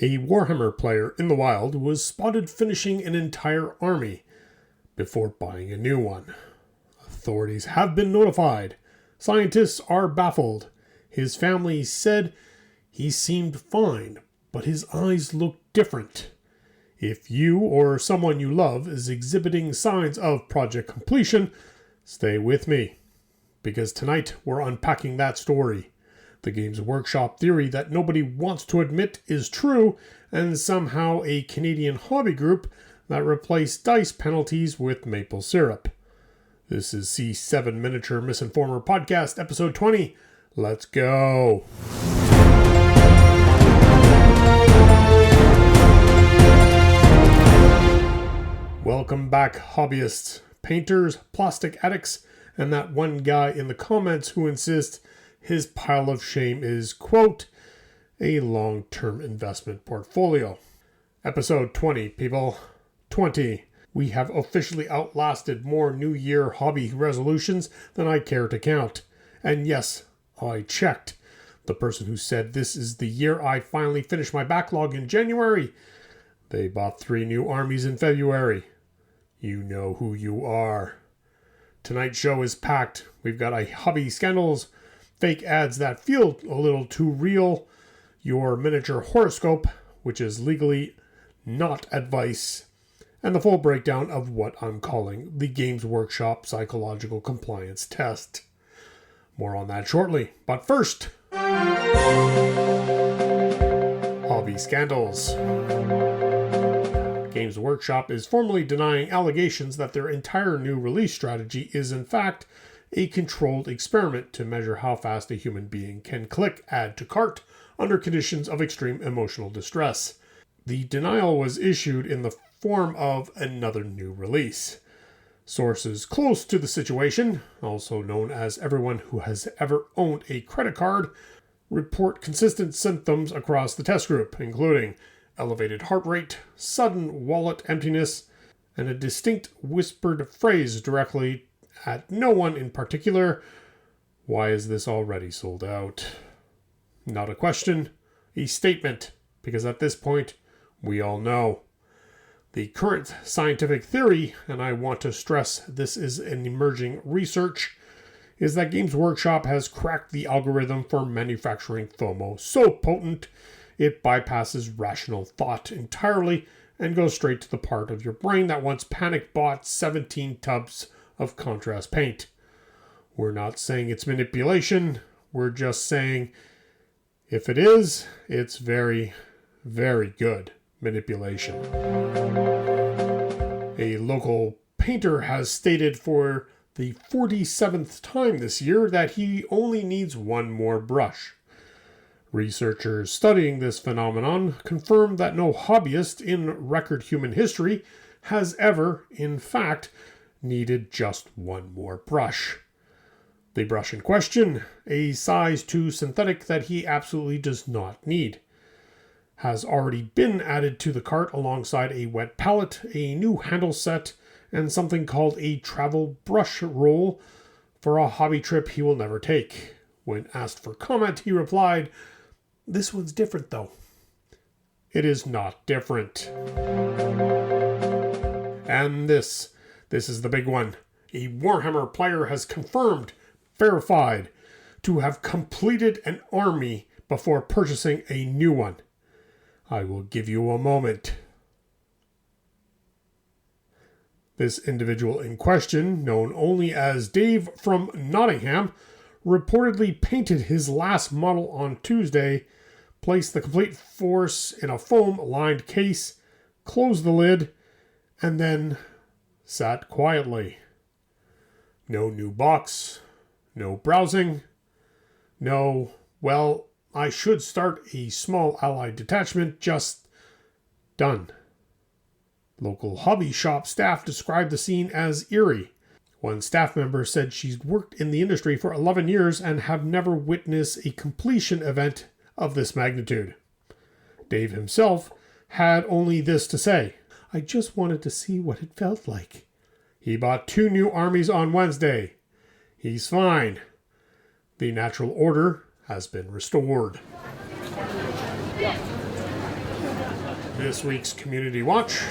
A Warhammer player in the wild was spotted finishing an entire army before buying a new one. Authorities have been notified. Scientists are baffled. His family said he seemed fine, but his eyes looked different. If you or someone you love is exhibiting signs of project completion, stay with me, because tonight we're unpacking that story. The Games Workshop theory that nobody wants to admit is true, and somehow a Canadian hobby group that replaced dice penalties with maple syrup. This is C7 Miniature Misinformer Podcast, Episode 20. Let's go! Welcome back, hobbyists, painters, plastic addicts, and that one guy in the comments who insists his pile of shame is, quote, a long-term investment portfolio. Episode 20, people. 20. We have officially outlasted more New Year hobby resolutions than I care to count. And yes, I checked. The person who said this is the year I finally finish my backlog in January. They bought 3 new armies in February. You know who you are. Tonight's show is packed. We've got a hobby scandals, fake ads that feel a little too real, your miniature horoscope, which is legally not advice, and the full breakdown of what I'm calling the Games Workshop Psychological Compliance Test. More on that shortly, but first, hobby scandals. Games Workshop is formally denying allegations that their entire new release strategy is in fact a controlled experiment to measure how fast a human being can click add to cart under conditions of extreme emotional distress. The denial was issued in the form of another new release. Sources close to the situation, also known as everyone who has ever owned a credit card, report consistent symptoms across the test group, including elevated heart rate, sudden wallet emptiness, and a distinct whispered phrase directly at no one in particular. Why is this already sold out? Not a question, a statement, because at this point, we all know. The current scientific theory, and I want to stress this is an emerging research, is that Games Workshop has cracked the algorithm for manufacturing FOMO so potent it bypasses rational thought entirely and goes straight to the part of your brain that once panic bought 17 tubs of contrast paint. We're not saying it's manipulation. We're just saying if it is, it's very, very good manipulation. A local painter has stated for the 47th time this year that he only needs one more brush. Researchers studying this phenomenon confirm that no hobbyist in record human history has ever, in fact, needed just one more brush. The brush in question, a size 2 synthetic that he absolutely does not need, has already been added to the cart alongside a wet palette, a new handle set, and something called a travel brush roll for a hobby trip he will never take. When asked for comment, he replied, "This one's different though." It is not different. And this is the big one. A Warhammer player has confirmed, verified, to have completed an army before purchasing a new one. I will give you a moment. This individual in question, known only as Dave from Nottingham, reportedly painted his last model on Tuesday, placed the complete force in a foam-lined case, closed the lid, and then sat quietly. No new box, no browsing, no, well, I should start a small allied detachment, just done. Local hobby shop staff described the scene as eerie. One staff member said she's worked in the industry for 11 years and have never witnessed a completion event of this magnitude. Dave himself had only this to say: "I just wanted to see what it felt like." He bought 2 new armies on Wednesday. He's fine. The natural order has been restored. This week's Community Watch.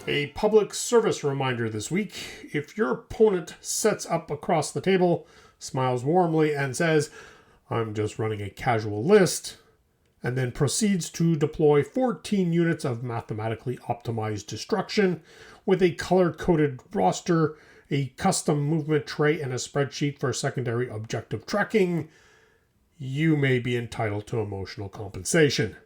A public service reminder this week. If your opponent sets up across the table, smiles warmly, and says, "I'm just running a casual list," and then proceeds to deploy 14 units of mathematically optimized destruction with a color-coded roster, a custom movement tray, and a spreadsheet for secondary objective tracking, you may be entitled to emotional compensation.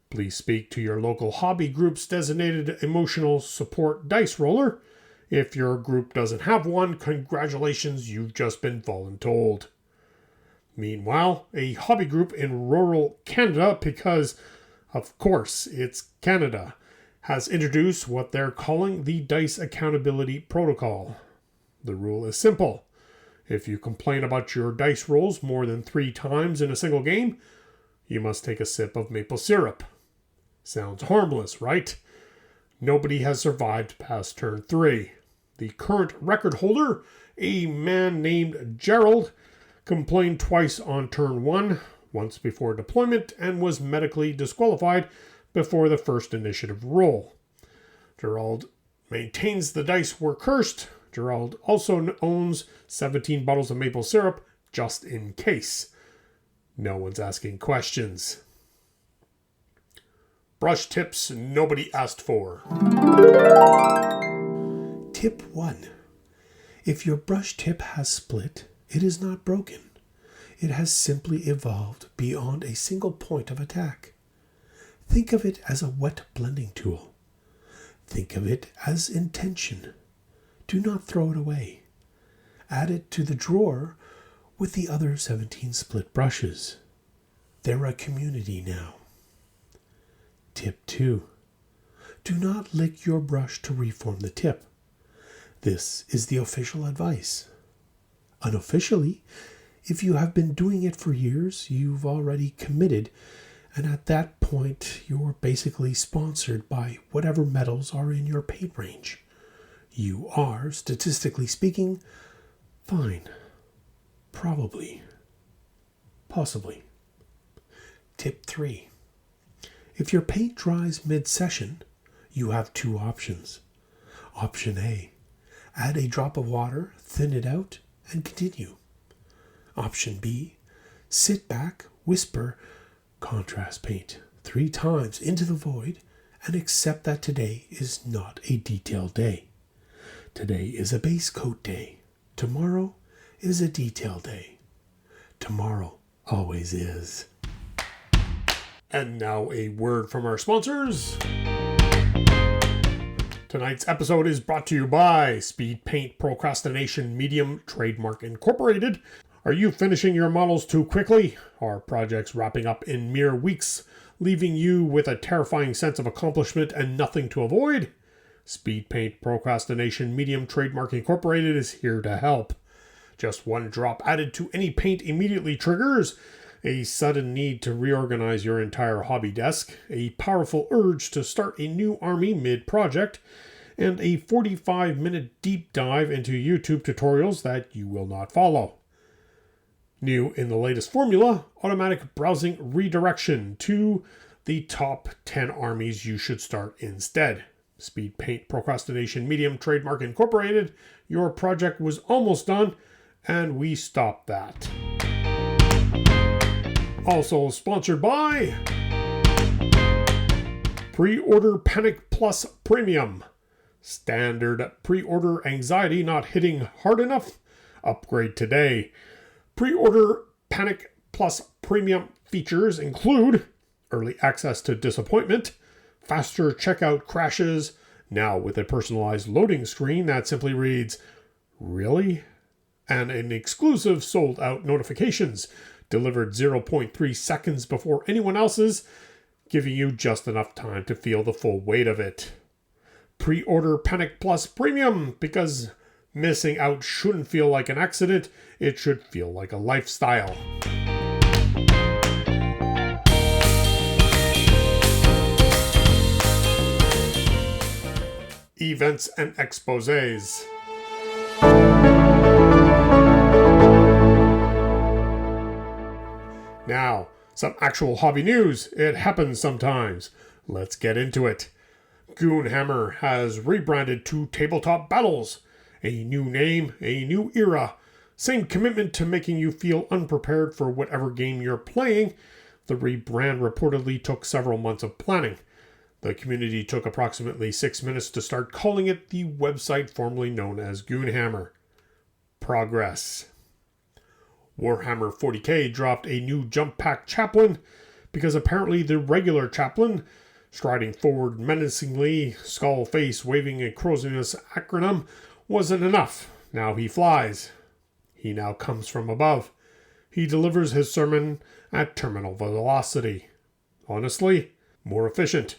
Please speak to your local hobby group's designated emotional support dice roller. If your group doesn't have one, congratulations, you've just been voluntold. Meanwhile, a hobby group in rural Canada, because of course it's Canada, has introduced what they're calling the Dice Accountability Protocol. The rule is simple. If you complain about your dice rolls more than 3 times in a single game, you must take a sip of maple syrup. Sounds harmless, right? Nobody has survived past turn 3. The current record holder, a man named Gerald, complained twice on turn 1, once before deployment, and was medically disqualified before the first initiative roll. Gerald maintains the dice were cursed. Gerald also owns 17 bottles of maple syrup, just in case. No one's asking questions. Brush tips nobody asked for. Tip 1. If your brush tip has split, it is not broken. It has simply evolved beyond a single point of attack. Think of it as a wet blending tool. Think of it as intention. Do not throw it away. Add it to the drawer with the other 17 split brushes. They're a community now. Tip 2. Do not lick your brush to reform the tip. This is the official advice. Unofficially, if you have been doing it for years, you've already committed, and at that point, you're basically sponsored by whatever metals are in your paint range. You are, statistically speaking, fine. Probably. Possibly. Tip 3. If your paint dries mid-session, you have 2 options. Option A. Add a drop of water, thin it out, and continue. Option B. Sit back, whisper, contrast paint 3 times into the void, and accept that today is not a detailed day. Today is a base coat day. Tomorrow is a detail day. Tomorrow always is. And now a word from our sponsors. Tonight's episode is brought to you by Speed Paint Procrastination Medium Trademark Incorporated. Are you finishing your models too quickly? Are projects wrapping up in mere weeks, leaving you with a terrifying sense of accomplishment and nothing to avoid? Speed Paint Procrastination Medium Trademark Incorporated is here to help. Just 1 drop added to any paint immediately triggers a sudden need to reorganize your entire hobby desk, a powerful urge to start a new army mid-project, and a 45-minute deep dive into YouTube tutorials that you will not follow. New in the latest formula, automatic browsing redirection to the top 10 armies you should start instead. Speed Paint Procrastination Medium Trademark Incorporated. Your project was almost done, and we stopped that. Also sponsored by Pre-Order Panic Plus Premium. Standard pre-order anxiety not hitting hard enough? Upgrade today. Pre-Order Panic Plus Premium features include early access to disappointment, faster checkout crashes, now with a personalized loading screen that simply reads, "Really?" and an exclusive sold-out notifications delivered 0.3 seconds before anyone else's, giving you just enough time to feel the full weight of it. Pre-order Panic Plus Premium, because missing out shouldn't feel like an accident, it should feel like a lifestyle. Events and exposés. Now, some actual hobby news. It happens sometimes. Let's get into it. Goonhammer has rebranded to Tabletop Battles. A new name, a new era. Same commitment to making you feel unprepared for whatever game you're playing. The rebrand reportedly took several months of planning. The community took approximately 6 minutes to start calling it the website formerly known as Goonhammer. Progress. Warhammer 40k dropped a new jump pack chaplain because apparently the regular chaplain, striding forward menacingly, skull face waving a Crozinus acronym, wasn't enough. Now he flies. He now comes from above. He delivers his sermon at terminal velocity. Honestly, more efficient.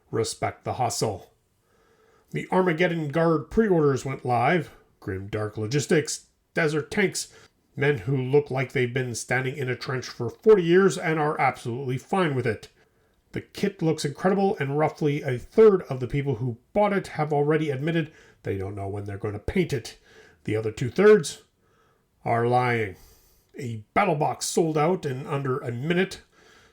Respect the hustle. The Armageddon Guard pre-orders went live. Grim dark logistics, desert tanks, men who look like they've been standing in a trench for 40 years and are absolutely fine with it. The kit looks incredible, and roughly a third of the people who bought it have already admitted they don't know when they're going to paint it. The other 2/3 are lying. A battle box sold out in under a minute.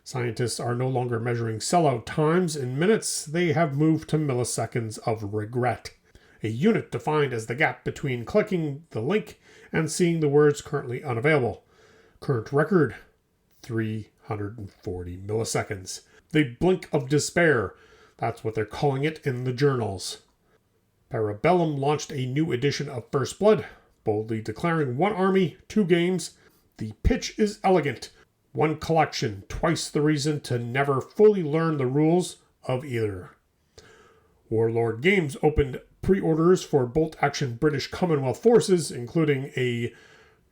Scientists are no longer measuring sellout times in minutes. They have moved to milliseconds of regret. A unit defined as the gap between clicking the link and seeing the words currently unavailable. Current record, 340 milliseconds. The blink of despair. That's what they're calling it in the journals. Parabellum launched a new edition of First Blood, boldly declaring 1 army, 2 games. The pitch is elegant. 1 collection, twice the reason to never fully learn the rules of either. Warlord Games opened pre-orders for bolt-action British Commonwealth forces, including a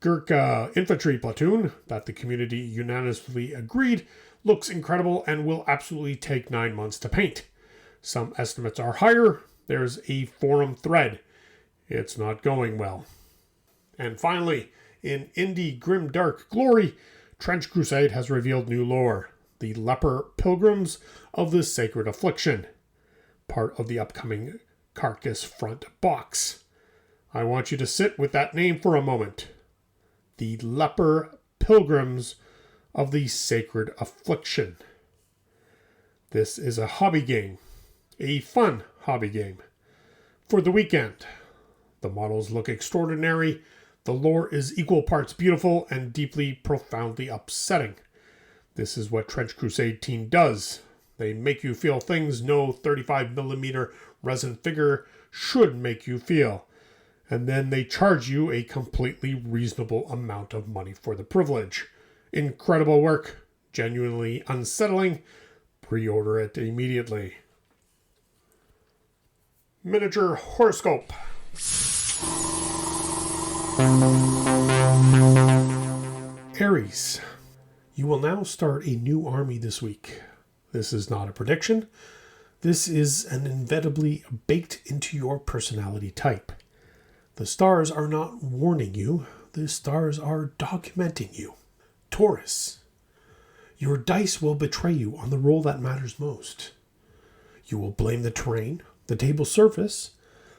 Gurkha infantry platoon that the community unanimously agreed looks incredible and will absolutely take 9 months to paint. Some estimates are higher. There's a forum thread. It's not going well. And finally, in indie grimdark glory, Trench Crusade has revealed new lore. The Leper Pilgrims of the Sacred Affliction. Part of the upcoming Carcass Front box. I want you to sit with that name for a moment. The Leper Pilgrims of the Sacred Affliction. This is a hobby game. A fun hobby game. For the weekend. The models look extraordinary. The lore is equal parts beautiful and deeply, profoundly upsetting. This is what Trench Crusade team does. They make you feel things no 35mm resin figure should make you feel. And then they charge you a completely reasonable amount of money for the privilege. Incredible work. Genuinely unsettling. Pre-order it immediately. Miniature Horoscope. Aries. You will now start a new army this week. This is not a prediction. This is an inevitably baked into your personality type. The stars are not warning you. The stars are documenting you. Taurus. Your dice will betray you on the roll that matters most. You will blame the terrain, the table surface,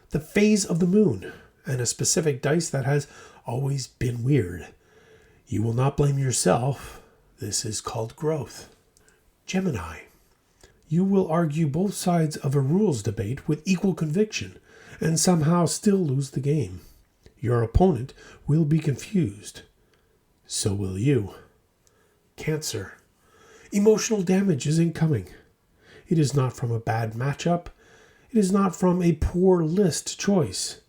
the phase of the moon, and a specific dice that has always been weird. You will not blame yourself. This is called growth. Gemini. You will argue both sides of a rules debate with equal conviction and somehow still lose the game. Your opponent will be confused. So will you. Cancer. Emotional damage is incoming. It is not from a bad matchup. It is not from a poor list choice.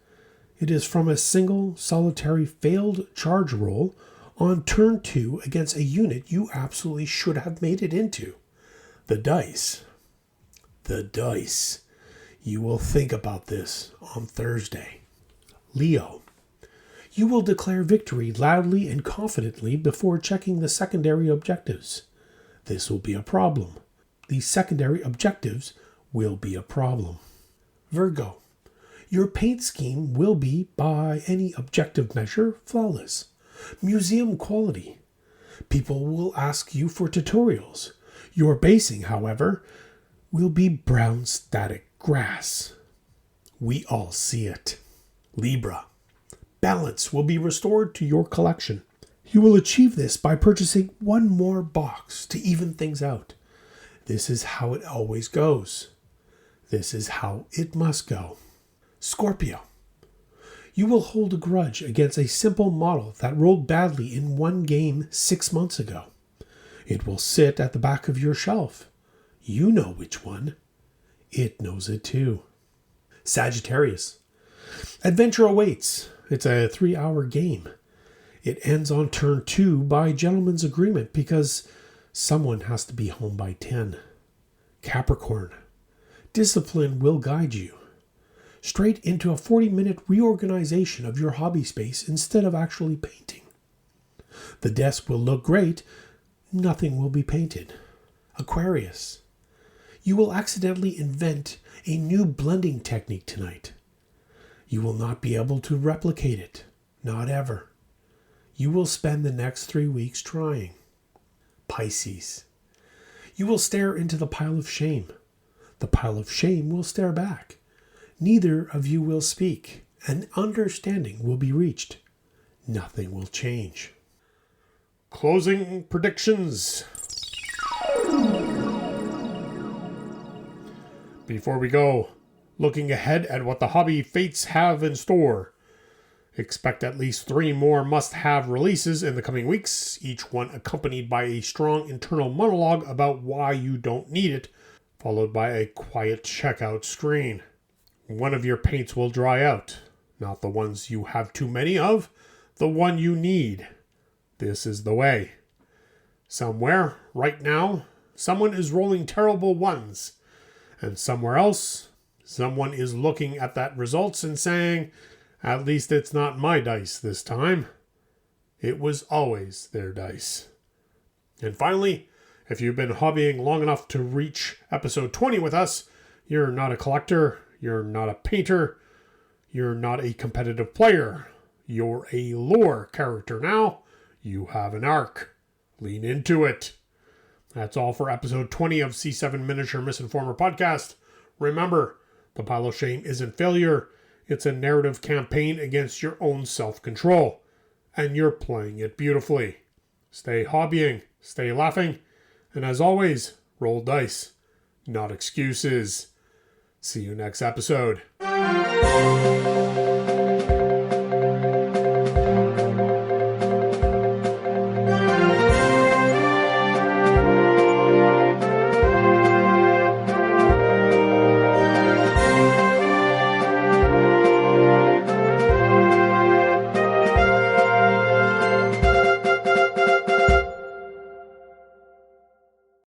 It is from a single, solitary, failed charge roll on turn 2 against a unit you absolutely should have made it into. The dice. The dice. You will think about this on Thursday. Leo. You will declare victory loudly and confidently before checking the secondary objectives. This will be a problem. The secondary objectives will be a problem. Virgo. Your paint scheme will be, by any objective measure, flawless. Museum quality. People will ask you for tutorials. Your basing, however, will be brown static grass. We all see it. Libra. Balance will be restored to your collection. You will achieve this by purchasing one more box to even things out. This is how it always goes. This is how it must go. Scorpio. You will hold a grudge against a simple model that rolled badly in one game 6 months ago. It will sit at the back of your shelf. You know which one. It knows it too. Sagittarius. Adventure awaits. It's a 3-hour game. It ends on turn 2 by gentleman's agreement because someone has to be home by 10. Capricorn. Discipline will guide you straight into a 40-minute reorganization of your hobby space instead of actually painting. The desk will look great. Nothing will be painted. Aquarius. You will accidentally invent a new blending technique tonight. You will not be able to replicate it. Not ever. You will spend the next 3 weeks trying. Pisces. You will stare into the pile of shame. The pile of shame will stare back. Neither of you will speak. An understanding will be reached. Nothing will change. Closing predictions. Before we go, looking ahead at what the hobby fates have in store. Expect at least 3 more must-have releases in the coming weeks, each one accompanied by a strong internal monologue about why you don't need it, followed by a quiet checkout screen. One of your paints will dry out. Not the ones you have too many of, the one you need. This is the way. Somewhere, right now, someone is rolling terrible ones. And somewhere else, someone is looking at that results and saying, at least it's not my dice this time. It was always their dice. And finally, if you've been hobbying long enough to reach episode 20 with us, you're not a collector, you're not a painter, you're not a competitive player. You're a lore character now. You have an arc. Lean into it. That's all for episode 20 of C7 Miniature Misinformer podcast. Remember, the pile of shame isn't failure. It's a narrative campaign against your own self-control. And you're playing it beautifully. Stay hobbying, stay laughing, and as always, roll dice, not excuses. See you next episode.